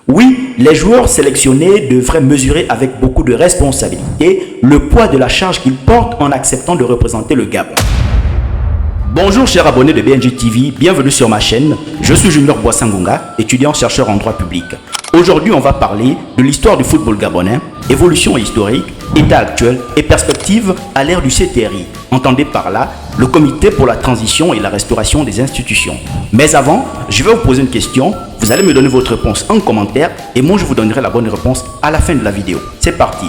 Oui, les joueurs sélectionnés devraient mesurer avec beaucoup de responsabilité le poids de la charge qu'ils portent en acceptant de représenter le Gabon. Bonjour chers abonnés de BNG TV, bienvenue sur ma chaîne. Je suis Junior Boissangonga, étudiant-chercheur en droit public. Aujourd'hui, on va parler de l'histoire du football gabonais, évolution historique, état actuel et perspective à l'ère du CTRI. Entendez par là le comité pour la transition et la restauration des institutions. Mais avant, je vais vous poser une question. Vous allez me donner votre réponse en commentaire et moi je vous donnerai la bonne réponse à la fin de la vidéo. C'est parti.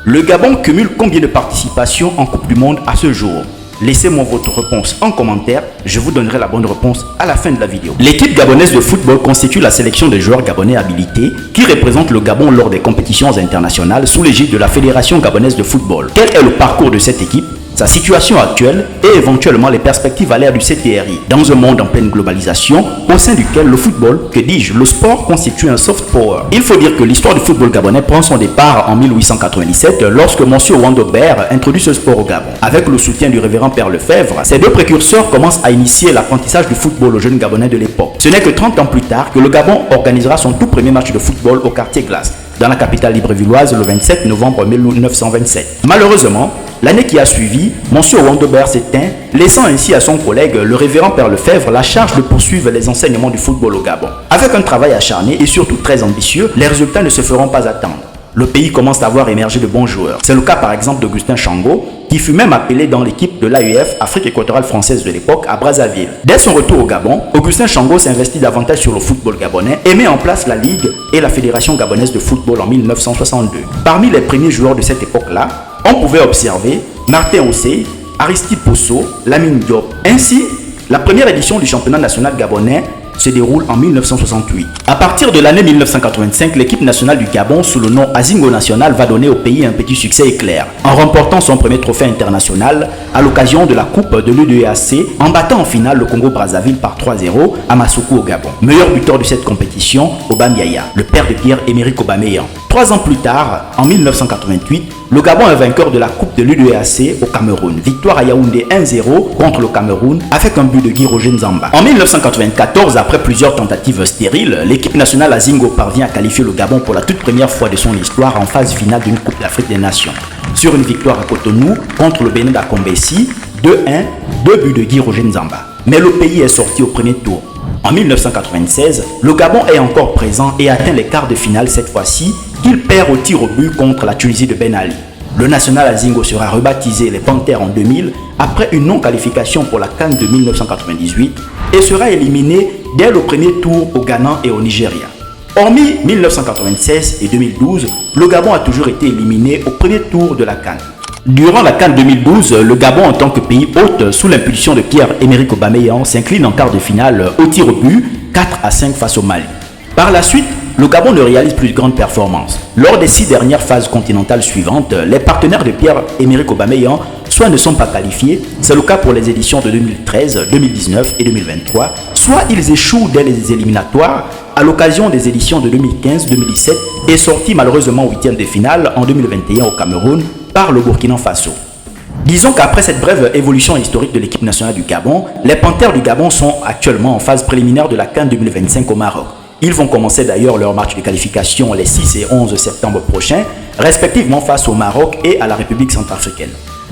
Le Gabon cumule combien de participations en Coupe du Monde à ce jour? Laissez-moi votre réponse en commentaire, je vous donnerai la bonne réponse à la fin de la vidéo. L'équipe gabonaise de football constitue la sélection des joueurs gabonais habilités qui représentent le Gabon lors des compétitions internationales sous l'égide de la Fédération gabonaise de football. Quel est le parcours de cette équipe, sa situation actuelle et éventuellement les perspectives à l'ère du CTRI dans un monde en pleine globalisation au sein duquel le football, que dis-je, le sport constitue un soft power. Il faut dire que l'histoire du football gabonais prend son départ en 1897 lorsque M. Wandobert introduit ce sport au Gabon. Avec le soutien du révérend Père Lefebvre, ces deux précurseurs commencent à initier l'apprentissage du football aux jeunes gabonais de l'époque. Ce n'est que 30 ans plus tard que le Gabon organisera son tout premier match de football au quartier Glace, dans la capitale librevilloise le 27 novembre 1927. Malheureusement, l'année qui a suivi, M. Wandobert s'éteint, laissant ainsi à son collègue, le révérend Père Lefebvre, la charge de poursuivre les enseignements du football au Gabon. Avec un travail acharné et surtout très ambitieux, les résultats ne se feront pas attendre. Le pays commence à voir émerger de bons joueurs. C'est le cas par exemple d'Augustin Chango, qui fut même appelé dans l'équipe de l'AEF, Afrique équatoriale française de l'époque, à Brazzaville. Dès son retour au Gabon, Augustin Chango s'investit davantage sur le football gabonais et met en place la Ligue et la Fédération gabonaise de football en 1962. Parmi les premiers joueurs de cette époque-là, on pouvait observer Martin Ossé, Aristide Posso, Lamine Diop. Ainsi, la première édition du championnat national gabonais se déroule en 1968. À partir de l'année 1985, l'équipe nationale du Gabon sous le nom Azingo National va donner au pays un petit succès éclair en remportant son premier trophée international à l'occasion de la Coupe de l'UEAC en battant en finale le Congo-Brazzaville par 3-0 à Massoukou au Gabon. Meilleur buteur de cette compétition, Aubameyang, le père de Pierre-Emerick Aubameyang. 3 ans plus tard, en 1988, le Gabon est vainqueur de la Coupe de l'UEAC au Cameroun. Victoire à Yaoundé 1-0 contre le Cameroun avec un but de Guy Roger Nzamba. En 1994, après plusieurs tentatives stériles, l'équipe nationale Azingo parvient à qualifier le Gabon pour la toute première fois de son histoire en phase finale d'une Coupe d'Afrique des Nations. Sur une victoire à Cotonou contre le Bénin d'Akombessi, 2-1, 2 buts de Guy Roger Nzamba. Mais le pays est sorti au premier tour. En 1996, le Gabon est encore présent et atteint les quarts de finale cette fois-ci, qu'il perd au tir au but contre la Tunisie de Ben Ali. Le national Azingo sera rebaptisé les Panthères en 2000 après une non-qualification pour la CAN de 1998 et sera éliminé dès le premier tour au Ghana et au Nigeria. Hormis 1996 et 2012, le Gabon a toujours été éliminé au premier tour de la CAN. Durant la CAN 2012, le Gabon en tant que pays hôte, sous l'impulsion de Pierre-Emerick Aubameyang, s'incline en quart de finale au tir au but 4-5 face au Mali. Par la suite, le Gabon ne réalise plus de grandes performances. Lors des 6 dernières phases continentales suivantes, les partenaires de Pierre-Emerick Aubameyang soit ne sont pas qualifiés, c'est le cas pour les éditions de 2013, 2019 et 2023, soit ils échouent dès les éliminatoires à l'occasion des éditions de 2015, 2017 et sortis malheureusement au 8e de finale en 2021 au Cameroun par le Burkina Faso. Disons qu'après cette brève évolution historique de l'équipe nationale du Gabon, les Panthères du Gabon sont actuellement en phase préliminaire de la CAN 2025 au Maroc. Ils vont commencer d'ailleurs leur match de qualification les 6 et 11 septembre prochains, respectivement face au Maroc et à la République centrafricaine.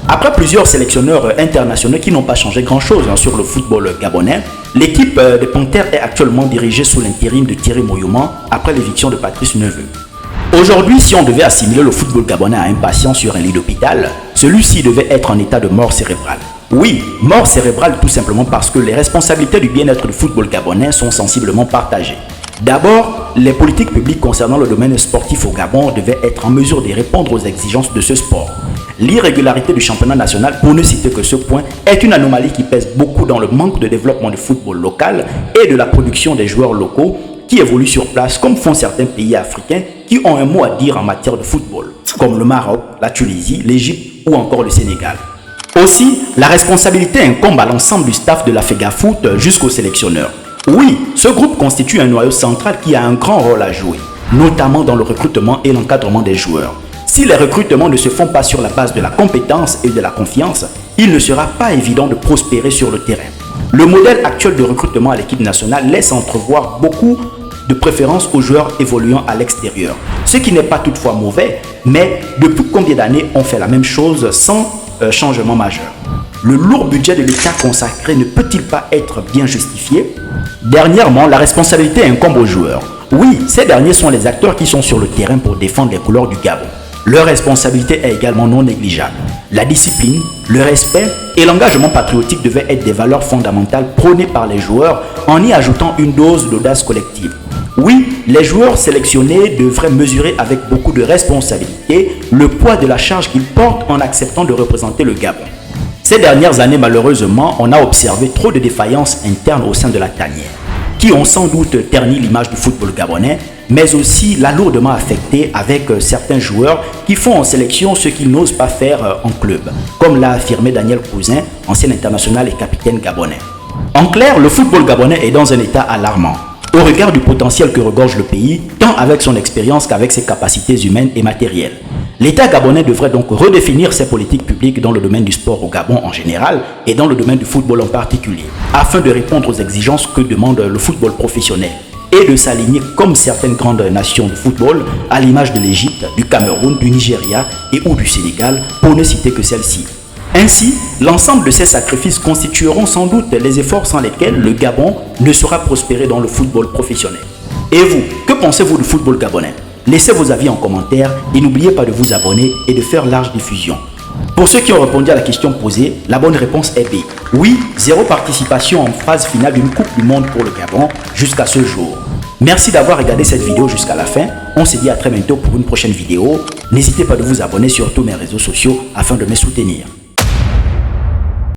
Après plusieurs sélectionneurs internationaux qui n'ont pas changé grand-chose sur le football gabonais, l'équipe des Panthères est actuellement dirigée sous l'intérim de Thierry Moyoman après l'éviction de Patrice Neveu. Aujourd'hui, si on devait assimiler le football gabonais à un patient sur un lit d'hôpital, celui-ci devait être en état de mort cérébrale. Oui, mort cérébrale tout simplement parce que les responsabilités du bien-être du football gabonais sont sensiblement partagées. D'abord, les politiques publiques concernant le domaine sportif au Gabon devaient être en mesure de répondre aux exigences de ce sport. L'irrégularité du championnat national, pour ne citer que ce point, est une anomalie qui pèse beaucoup dans le manque de développement du football local et de la production des joueurs locaux qui évoluent sur place comme font certains pays africains qui ont un mot à dire en matière de football, comme le Maroc, la Tunisie, l'Égypte ou encore le Sénégal. Aussi, la responsabilité incombe à l'ensemble du staff de la FEGAFOOT jusqu'aux sélectionneurs. Oui, ce groupe constitue un noyau central qui a un grand rôle à jouer, notamment dans le recrutement et l'encadrement des joueurs. Si les recrutements ne se font pas sur la base de la compétence et de la confiance, il ne sera pas évident de prospérer sur le terrain. Le modèle actuel de recrutement à l'équipe nationale laisse entrevoir beaucoup de préférence aux joueurs évoluant à l'extérieur. Ce qui n'est pas toutefois mauvais, mais depuis combien d'années on fait la même chose sans changement majeur? Le lourd budget de l'État consacré ne peut-il pas être bien justifié? Dernièrement, la responsabilité incombe aux joueurs. Oui, ces derniers sont les acteurs qui sont sur le terrain pour défendre les couleurs du Gabon. Leur responsabilité est également non négligeable. La discipline, le respect et l'engagement patriotique devaient être des valeurs fondamentales prônées par les joueurs en y ajoutant une dose d'audace collective. Oui, les joueurs sélectionnés devraient mesurer avec beaucoup de responsabilité le poids de la charge qu'ils portent en acceptant de représenter le Gabon. Ces dernières années, malheureusement, on a observé trop de défaillances internes au sein de la tanière, qui ont sans doute terni l'image du football gabonais, mais aussi l'a lourdement affecté avec certains joueurs qui font en sélection ce qu'ils n'osent pas faire en club, comme l'a affirmé Daniel Cousin, ancien international et capitaine gabonais. En clair, le football gabonais est dans un état alarmant, au regard du potentiel que regorge le pays, tant avec son expérience qu'avec ses capacités humaines et matérielles. L'État gabonais devrait donc redéfinir ses politiques publiques dans le domaine du sport au Gabon en général et dans le domaine du football en particulier, afin de répondre aux exigences que demande le football professionnel et de s'aligner comme certaines grandes nations de football à l'image de l'Égypte, du Cameroun, du Nigeria et ou du Sénégal, pour ne citer que celle-ci. Ainsi, l'ensemble de ces sacrifices constitueront sans doute les efforts sans lesquels le Gabon ne sera prospéré dans le football professionnel. Et vous, que pensez-vous du football gabonais? Laissez vos avis en commentaire et n'oubliez pas de vous abonner et de faire large diffusion. Pour ceux qui ont répondu à la question posée, la bonne réponse est B. Oui, 0 participation en phase finale d'une Coupe du Monde pour le Gabon jusqu'à ce jour. Merci d'avoir regardé cette vidéo jusqu'à la fin. On se dit à très bientôt pour une prochaine vidéo. N'hésitez pas de vous abonner sur tous mes réseaux sociaux afin de me soutenir.